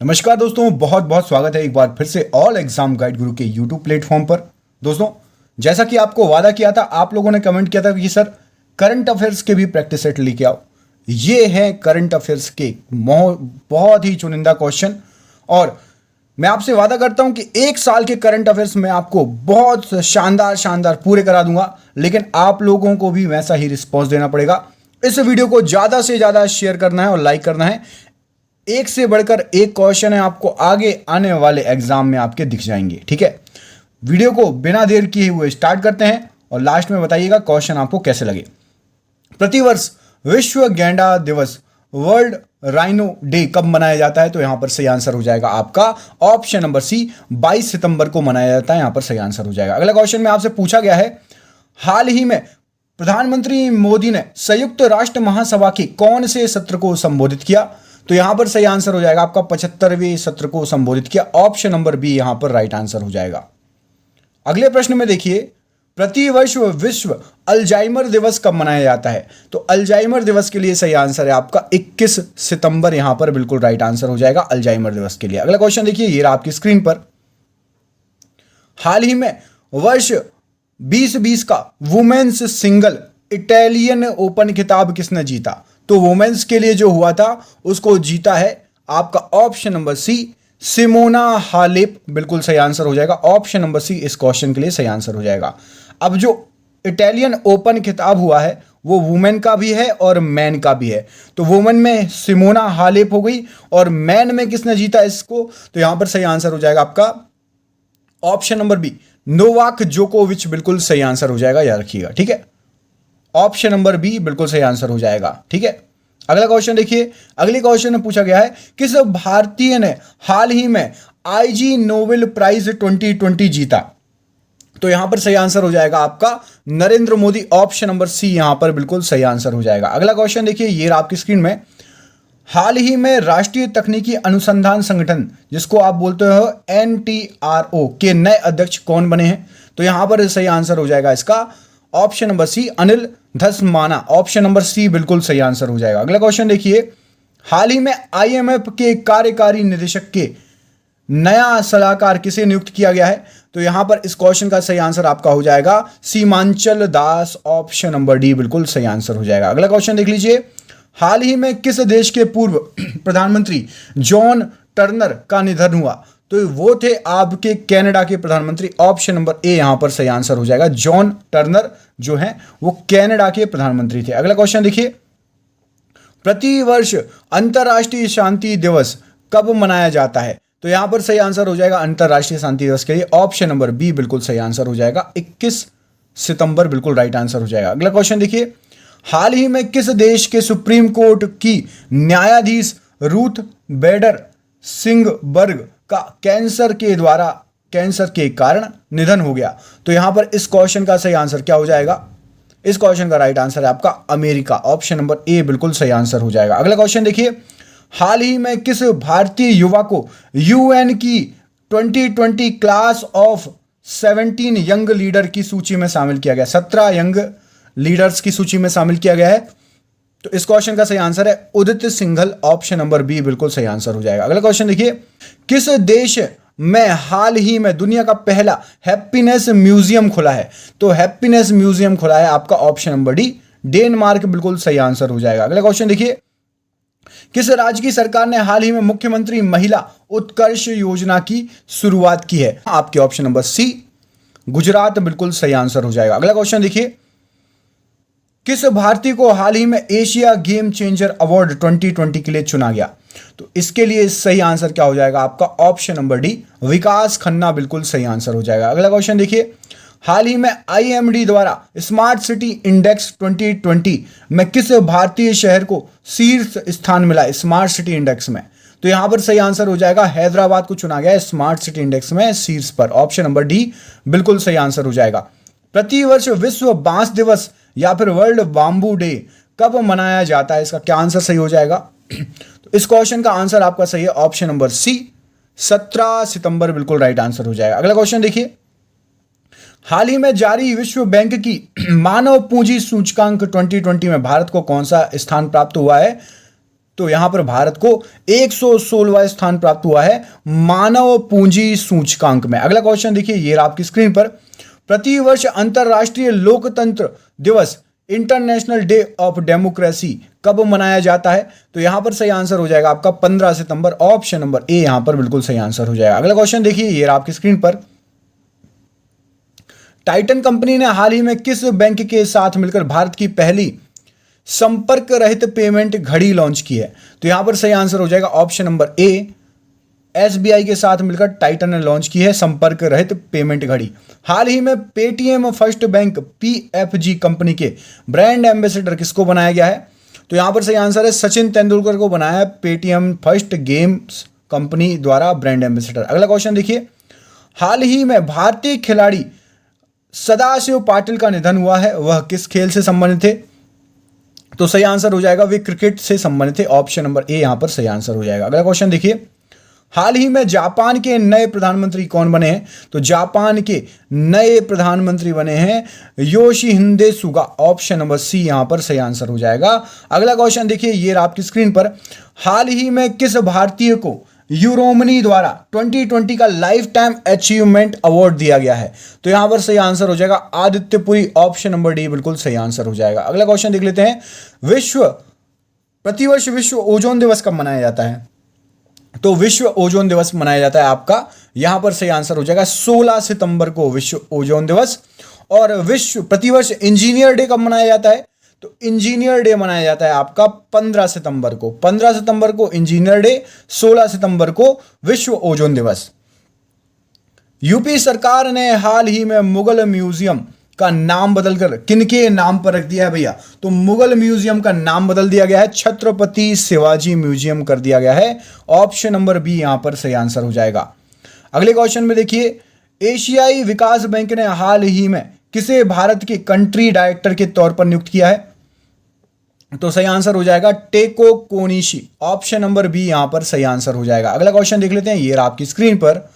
नमस्कार दोस्तों, बहुत बहुत स्वागत है एक बार फिर से ऑल एग्जाम गाइड गुरु के यूट्यूब प्लेटफॉर्म पर। दोस्तों, जैसा कि आपको वादा किया था, आप लोगों ने कमेंट किया था कि सर करंट अफेयर्स के भी प्रैक्टिस सेट लेके आओ। ये है करंट अफेयर्स के बहुत ही चुनिंदा क्वेश्चन, और मैं आपसे वादा करता हूं कि एक साल के करंट अफेयर्स में आपको बहुत शानदार शानदार पूरे करा दूंगा, लेकिन आप लोगों को भी वैसा ही रिस्पॉन्स देना पड़ेगा। इस वीडियो को ज़्यादा से ज़्यादा शेयर करना है और लाइक करना है। एक से बढ़कर एक क्वेश्चन है, आपको आगे आने वाले एग्जाम में आपके दिख जाएंगे। ठीक है, वीडियो को बिना देर किए हुए स्टार्ट करते हैं और लास्ट में बताइएगा क्वेश्चन आपको कैसे लगे। प्रतिवर्ष विश्व गैंडा दिवस, वर्ल्ड राइनो डे कब मनाया जाता है? तो यहां पर सही आंसर हो जाएगा आपका ऑप्शन नंबर सी, 22 सितंबर को मनाया जाता है। यहां पर सही आंसर हो जाएगा। अगला क्वेश्चन में आपसे पूछा गया है, हाल ही में प्रधानमंत्री मोदी ने संयुक्त राष्ट्र महासभा के कौन से सत्र को संबोधित किया? तो यहां पर सही आंसर हो जाएगा आपका 75वें सत्र को संबोधित किया। ऑप्शन नंबर बी यहां पर राइट आंसर हो जाएगा। अगले प्रश्न में देखिए, प्रतिवर्ष विश्व अल्जाइमर दिवस कब मनाया जाता है? तो अल्जाइमर दिवस के लिए सही आंसर है आपका 21 सितंबर। यहां पर बिल्कुल राइट आंसर हो जाएगा अल्जाइमर दिवस के लिए। अगला क्वेश्चन देखिए, ये रहा आपकी स्क्रीन पर। हाल ही में वर्ष 2020 का वुमेन्स सिंगल इटालियन ओपन खिताब किसने जीता? तो वुमेन्स के लिए जो हुआ था उसको जीता है आपका option number C, Simona Halep. बिल्कुल सही आंसर हो जाएगा ऑप्शन नंबर सी, इस क्वेश्चन के लिए सही आंसर हो जाएगा। अब जो इटालियन ओपन खिताब हुआ है वो वुमेन का भी है और मैन का भी है। तो वुमेन में सिमोना हालेप हो गई और मैन में किसने जीता इसको? तो यहां पर सही आंसर हो जाएगा आपका ऑप्शन नंबर बी, नोवाक जोकोविच। बिल्कुल सही आंसर हो जाएगा, याद रखिएगा। ठीक है, ऑप्शन नंबर बी बिल्कुल सही आंसर हो जाएगा। ठीक है, अगला क्वेश्चन देखिए। अगले क्वेश्चन में पूछा गया है, किस भारतीय ने हाल ही में आईजी नोबेल प्राइज 2020 जीता? तो यहां पर सही आंसर हो जाएगा आपका Narendra Modi. Option number C यहां पर बिल्कुल सही आंसर हो जाएगा। अगला क्वेश्चन देखिए, ये आपकी स्क्रीन में। हाल ही में राष्ट्रीय तकनीकी अनुसंधान संगठन, जिसको आप बोलते हो NTRO, के नए अध्यक्ष कौन बने हैं? तो यहां पर सही आंसर हो जाएगा इसका option number C, Anil Dhasmana. Option number C बिल्कुल सही आंसर हो जाएगा। अगला क्वेश्चन देखिए, हाल ही में IMF के कार्यकारी निदेशक के नया सलाहकार किसे नियुक्त किया गया है? तो यहां पर इस क्वेश्चन का सही आंसर आपका हो जाएगा सीमांचल दास। ऑप्शन नंबर डी बिल्कुल सही आंसर हो जाएगा। अगला क्वेश्चन देख लीजिए, हाल ही में किस देश के पूर्व प्रधानमंत्री जॉन टर्नर का निधन हुआ? तो वो थे आपके कनाडा के प्रधानमंत्री। ऑप्शन नंबर ए यहां पर सही आंसर हो जाएगा। जॉन टर्नर जो हैं वो कनाडा के प्रधानमंत्री थे। अगला क्वेश्चन देखिए, प्रतिवर्ष अंतर्राष्ट्रीय शांति दिवस कब मनाया जाता है? तो यहां पर सही आंसर हो जाएगा अंतर्राष्ट्रीय शांति दिवस के लिए ऑप्शन नंबर बी बिल्कुल सही आंसर हो जाएगा, 21 सितंबर। बिल्कुल राइट आंसर हो जाएगा। अगला क्वेश्चन देखिए, हाल ही में किस देश के सुप्रीम कोर्ट की न्यायाधीश रूथ बेडर सिंगबर्ग का कैंसर के कारण निधन हो गया? तो यहां पर इस क्वेश्चन का सही आंसर क्या हो जाएगा? इस क्वेश्चन का राइट आंसर है आपका अमेरिका। ऑप्शन नंबर ए बिल्कुल सही आंसर हो जाएगा। अगला क्वेश्चन देखिए, हाल ही में किस भारतीय युवा को UN की 2020 क्लास ऑफ 17 यंग लीडर की सूची में शामिल किया गया? 17 यंग लीडर्स की सूची में शामिल किया गया है। तो इस क्वेश्चन का सही आंसर है उदित सिंघल। ऑप्शन नंबर बी बिल्कुल सही आंसर हो जाएगा। अगला क्वेश्चन देखिए, किस देश में हाल ही में दुनिया का पहला हैप्पीनेस म्यूजियम खुला है? तो हैप्पीनेस म्यूजियम खुला है आपका ऑप्शन नंबर डी, डेनमार्क। बिल्कुल सही आंसर हो जाएगा। अगला क्वेश्चन देखिए, किस राज्य की सरकार ने हाल ही में मुख्यमंत्री महिला उत्कर्ष योजना की शुरुआत की है? आपके ऑप्शन नंबर सी, गुजरात। बिल्कुल सही आंसर हो जाएगा। अगला क्वेश्चन देखिए, किस भारतीय को हाल ही में एशिया गेम चेंजर अवार्ड 2020 के लिए चुना गया? तो इसके लिए सही आंसर क्या हो जाएगा आपका ऑप्शन नंबर डी, विकास खन्ना। बिल्कुल सही आंसर हो जाएगा। अगला क्वेश्चन देखिए, हाल ही में IMD द्वारा स्मार्ट सिटी इंडेक्स 2020 में किस भारतीय शहर को शीर्ष स्थान मिला स्मार्ट सिटी इंडेक्स में? तो यहां पर सही आंसर हो जाएगा हैदराबाद को चुना गया स्मार्ट सिटी इंडेक्स में शीर्ष पर। ऑप्शन नंबर डी बिल्कुल सही आंसर हो जाएगा। प्रतिवर्ष विश्व बांस दिवस या फिर वर्ल्ड बाम्बू डे कब मनाया जाता है? इसका क्या आंसर सही हो जाएगा? तो इस क्वेश्चन का आंसर आपका सही है ऑप्शन नंबर सी, 17 सितंबर। बिल्कुल राइट आंसर हो जाएगा। अगला क्वेश्चन देखिए, हाल ही में जारी विश्व बैंक की मानव पूंजी सूचकांक 2020 में भारत को कौन सा स्थान प्राप्त हुआ है? तो यहां पर भारत को 116वां स्थान प्राप्त हुआ है मानव पूंजी सूचकांक में। अगला क्वेश्चन देखिए, ये रहा आपकी स्क्रीन पर। प्रतिवर्ष अंतरराष्ट्रीय लोकतंत्र दिवस इंटरनेशनल डे ऑफ डेमोक्रेसी कब मनाया जाता है? तो यहां पर सही आंसर हो जाएगा आपका 15 सितंबर। ऑप्शन नंबर ए यहां पर बिल्कुल सही आंसर हो जाएगा। अगला क्वेश्चन देखिए, ये रहा आपकी स्क्रीन पर। टाइटन कंपनी ने हाल ही में किस बैंक के साथ मिलकर भारत की पहली संपर्क रहित पेमेंट घड़ी लॉन्च की है? तो यहां पर सही आंसर हो जाएगा ऑप्शन नंबर ए, एसबीआई के साथ मिलकर टाइटन ने लॉन्च की है संपर्क रहित पेमेंट घड़ी। हाल ही में Paytm first bank PFG company के ब्रांड एम्बेसडर किसको बनाया गया है? तो यहां पर सही आंसर है सचिन तेंदुलकर को बनाया है पेटीएम फर्स्ट गेम्स कंपनी द्वारा ब्रांड एम्बेसडर। अगला क्वेश्चन देखिए, हाल ही में भारतीय खिलाड़ी सदाशिव पाटिल का निधन हुआ है, वह किस खेल से संबंधित थे? तो सही आंसर हो जाएगा वे क्रिकेट से संबंधित थे। ऑप्शन नंबर ए यहां पर सही आंसर हो जाएगा। अगला क्वेश्चन देखिए, हाल ही में जापान के नए प्रधानमंत्री कौन बने हैं? तो जापान के नए प्रधानमंत्री बने हैं Yoshihide Suga. Option number C यहां पर सही आंसर हो जाएगा। अगला क्वेश्चन देखिए, ये रहा आपकी स्क्रीन पर। हाल ही में किस भारतीय को यूरोमनी द्वारा 2020 का लाइफ टाइम अचीवमेंट अवार्ड दिया गया है? तो यहां पर सही आंसर हो जाएगा Aditya Puri. Option number D बिल्कुल सही आंसर हो जाएगा। अगला क्वेश्चन देख लेते हैं, प्रतिवर्ष विश्व ओजोन दिवस कब मनाया जाता है? तो विश्व ओजोन दिवस मनाया जाता है आपका, यहां पर सही आंसर हो जाएगा 16 सितंबर को विश्व ओजोन दिवस। और विश्व प्रतिवर्ष इंजीनियर डे कब मनाया जाता है? तो इंजीनियर डे मनाया जाता है आपका 15 सितंबर को। 15 सितंबर को इंजीनियर डे, 16 सितंबर को विश्व ओजोन दिवस। यूपी सरकार ने हाल ही में मुगल म्यूजियम का नाम बदलकर किनके नाम पर रख दिया है भैया? तो मुगल म्यूजियम का नाम बदल दिया गया है, छत्रपति शिवाजी म्यूजियम कर दिया गया है। ऑप्शन नंबर बी यहां पर सही आंसर हो जाएगा। अगले क्वेश्चन में देखिए, एशियाई विकास बैंक ने हाल ही में किसे भारत के कंट्री डायरेक्टर के तौर पर नियुक्त किया है? तो सही आंसर हो जाएगा टेको कोनिशी। ऑप्शन नंबर बी यहां पर सही आंसर हो जाएगा। अगला क्वेश्चन देख लेते हैं, ये रहा आपकी स्क्रीन पर।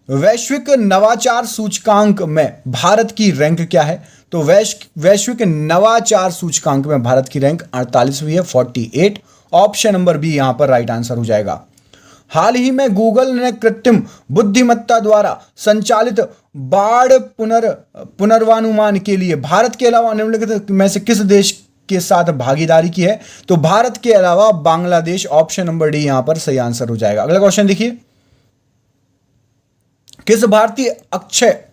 वैश्विक नवाचार सूचकांक में भारत की रैंक क्या है? तो वैश्विक नवाचार सूचकांक में भारत की रैंक 48वीं है, 48। ऑप्शन नंबर बी यहां पर राइट आंसर हो जाएगा। हाल ही में गूगल ने कृत्रिम बुद्धिमत्ता द्वारा संचालित बाढ़ पुनर्वानुमान के लिए भारत के अलावा निम्नलिखित में से किस देश के साथ भागीदारी की है? तो भारत के अलावा बांग्लादेश। ऑप्शन नंबर डी यहां पर सही आंसर हो जाएगा। अगला क्वेश्चन देखिए, किस भारतीय अक्षय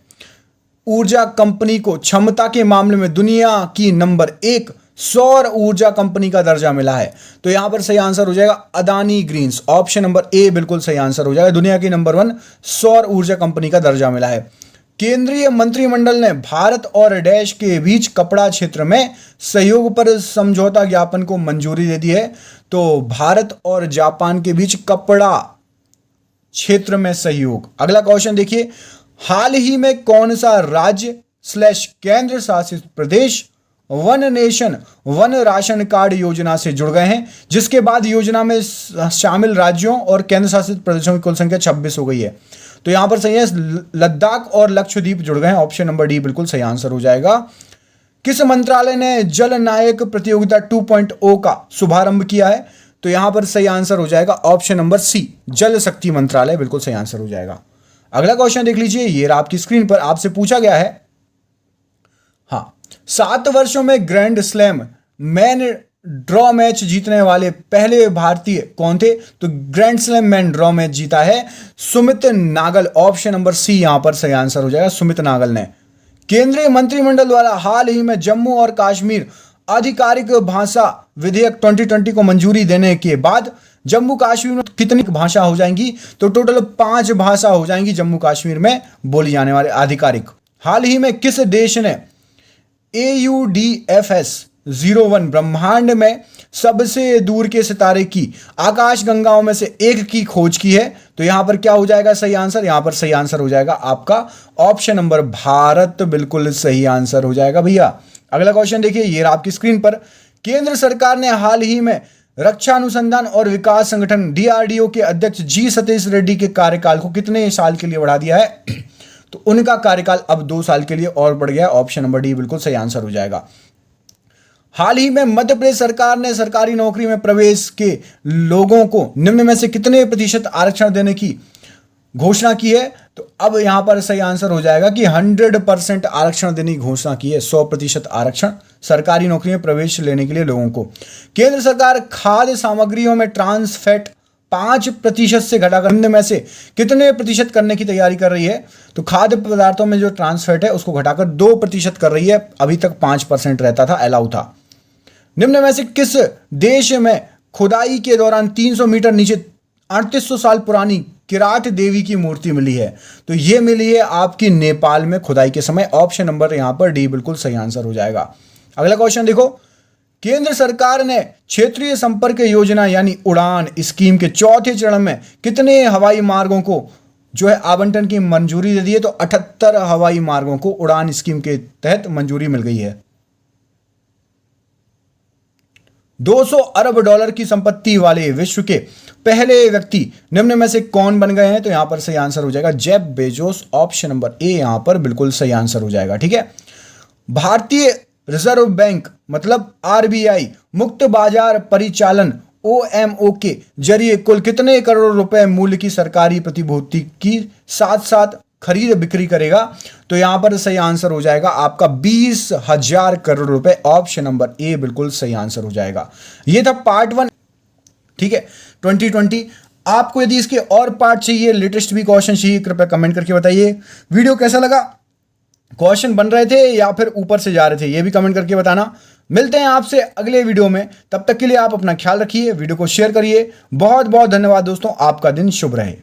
ऊर्जा कंपनी को क्षमता के मामले में दुनिया की नंबर 1 सौर ऊर्जा कंपनी का दर्जा मिला है? तो यहां पर सही आंसर हो जाएगा Adani Greens. Option number A बिल्कुल सही आंसर हो जाएगा। दुनिया की नंबर 1 सौर ऊर्जा कंपनी का दर्जा मिला है। केंद्रीय मंत्रिमंडल ने भारत और डैश के बीच कपड़ा क्षेत्र में सहयोग पर समझौता ज्ञापन को मंजूरी दे दी है। तो भारत और जापान के बीच कपड़ा क्षेत्र में सहयोग। अगला क्वेश्चन देखिए, हाल ही में कौन सा राज्य / केंद्र शासित प्रदेश one nation one ration card योजना से जुड़ गए हैं, जिसके बाद योजना में शामिल राज्यों और केंद्र शासित प्रदेशों की कुल संख्या 26 हो गई है? तो यहां पर सही है लद्दाख और लक्षद्वीप जुड़ गए हैं। ऑप्शन नंबर डी बिल्कुल सही आंसर हो जाएगा। किस मंत्रालय ने जल नायक प्रतियोगिता 2.0 का शुभारंभ किया है? तो यहां पर सही आंसर हो जाएगा ऑप्शन नंबर सी, जल शक्ति मंत्रालय बिल्कुल सही आंसर हो जाएगा। अगला क्वेश्चन देख लीजिए, ये आपकी स्क्रीन पर आपसे पूछा गया है, हाँ, 7 वर्षों में grand slam main draw match जीतने वाले पहले भारतीय कौन थे? तो grand slam main draw match जीता है Sumit Nagal. Option number C यहां पर सही आंसर हो जाएगा, सुमित नागल ने। केंद्रीय मंत्रिमंडल द्वारा हाल ही में जम्मू और कश्मीर आधिकारिक भाषा विधेयक 2020 को मंजूरी देने के बाद जम्मू कश्मीर में कितनी भाषा हो जाएंगी? तो टोटल 5 भाषा हो जाएंगी जम्मू कश्मीर में बोली जाने वाले आधिकारिक। हाल ही में किस देश ने AUDFS-01 ब्रह्मांड में सबसे दूर के सितारे की आकाश गंगाओं में से एक की खोज की है? तो यहां पर क्या हो जाएगा सही आंसर? यहां पर सही आंसर हो जाएगा आपका ऑप्शन नंबर भारत बिल्कुल सही आंसर हो जाएगा भैया। अगला क्वेश्चन देखिए, ये आपकी स्क्रीन पर। केंद्र सरकार ने हाल ही में रक्षा अनुसंधान और विकास संगठन DRDO के अध्यक्ष जी सतीश रेड्डी के कार्यकाल को कितने साल के लिए बढ़ा दिया है? तो उनका कार्यकाल अब 2 साल के लिए और बढ़ गया। ऑप्शन नंबर डी बिल्कुल सही आंसर हो जाएगा। हाल ही में मध्य प्रदेश सरकार ने सरकारी नौकरी में प्रवेश के लोगों को निम्न में से कितने प्रतिशत आरक्षण देने की घोषणा की है? तो अब यहां पर सही आंसर हो जाएगा कि 100% आरक्षण देने की घोषणा की है। 100% आरक्षण सरकारी नौकरी में प्रवेश लेने के लिए लोगों को। केंद्र सरकार खाद्य सामग्रियों में ट्रांस फैट 5% से घटाकर निम्न में से कितने प्रतिशत करने की तैयारी कर रही है? तो खाद्य पदार्थों में जो ट्रांस फैट है उसको घटाकर 2% कर रही है। अभी तक 5% रहता था, अलाउ था। निम्न में से किस देश में खुदाई के दौरान 300 मीटर नीचे 3800 साल पुरानी किराट देवी की मूर्ति मिली है? तो ये मिली है आपकी नेपाल में खुदाई के समय। ऑप्शन नंबर यहां पर डी बिल्कुल सही आंसर हो जाएगा। अगला क्वेश्चन देखो, केंद्र सरकार ने क्षेत्रीय संपर्क योजना यानी उड़ान स्कीम के चौथे चरण में कितने हवाई मार्गों को जो है आवंटन की मंजूरी दे दी है? तो 78 हवाई मार्गों को उड़ान स्कीम के तहत मंजूरी मिल गई है। 200 अरब डॉलर की संपत्ति वाले विश्व के पहले व्यक्ति निम्न में से कौन बन गए हैं? तो यहां पर सही आंसर हो जाएगा जेफ बेजोस। ऑप्शन नंबर ए यहां पर बिल्कुल सही आंसर हो जाएगा। ठीक है, भारतीय रिजर्व बैंक मतलब आरबीआई मुक्त बाजार परिचालन ओएमओ के जरिए कुल कितने करोड़ रुपए मूल्य की सरकारी प्रतिभूति की साथ साथ खरीद बिक्री करेगा? तो यहां पर सही आंसर हो जाएगा आपका 20,000 करोड़ रुपए। ऑप्शन नंबर ए बिल्कुल सही आंसर हो जाएगा। यह था पार्ट 1। ठीक है, 2020। आपको यदि इसके और पार्ट चाहिए, लेटेस्ट भी क्वेश्चन चाहिए, कृपया कमेंट करके बताइए। वीडियो कैसा लगा, क्वेश्चन बन रहे थे या फिर ऊपर से जा रहे थे, ये भी कमेंट करके बताना। मिलते हैं आपसे अगले वीडियो में, तब तक के लिए आप अपना ख्याल रखिए, वीडियो को शेयर करिए। बहुत बहुत धन्यवाद दोस्तों, आपका दिन शुभ रहे।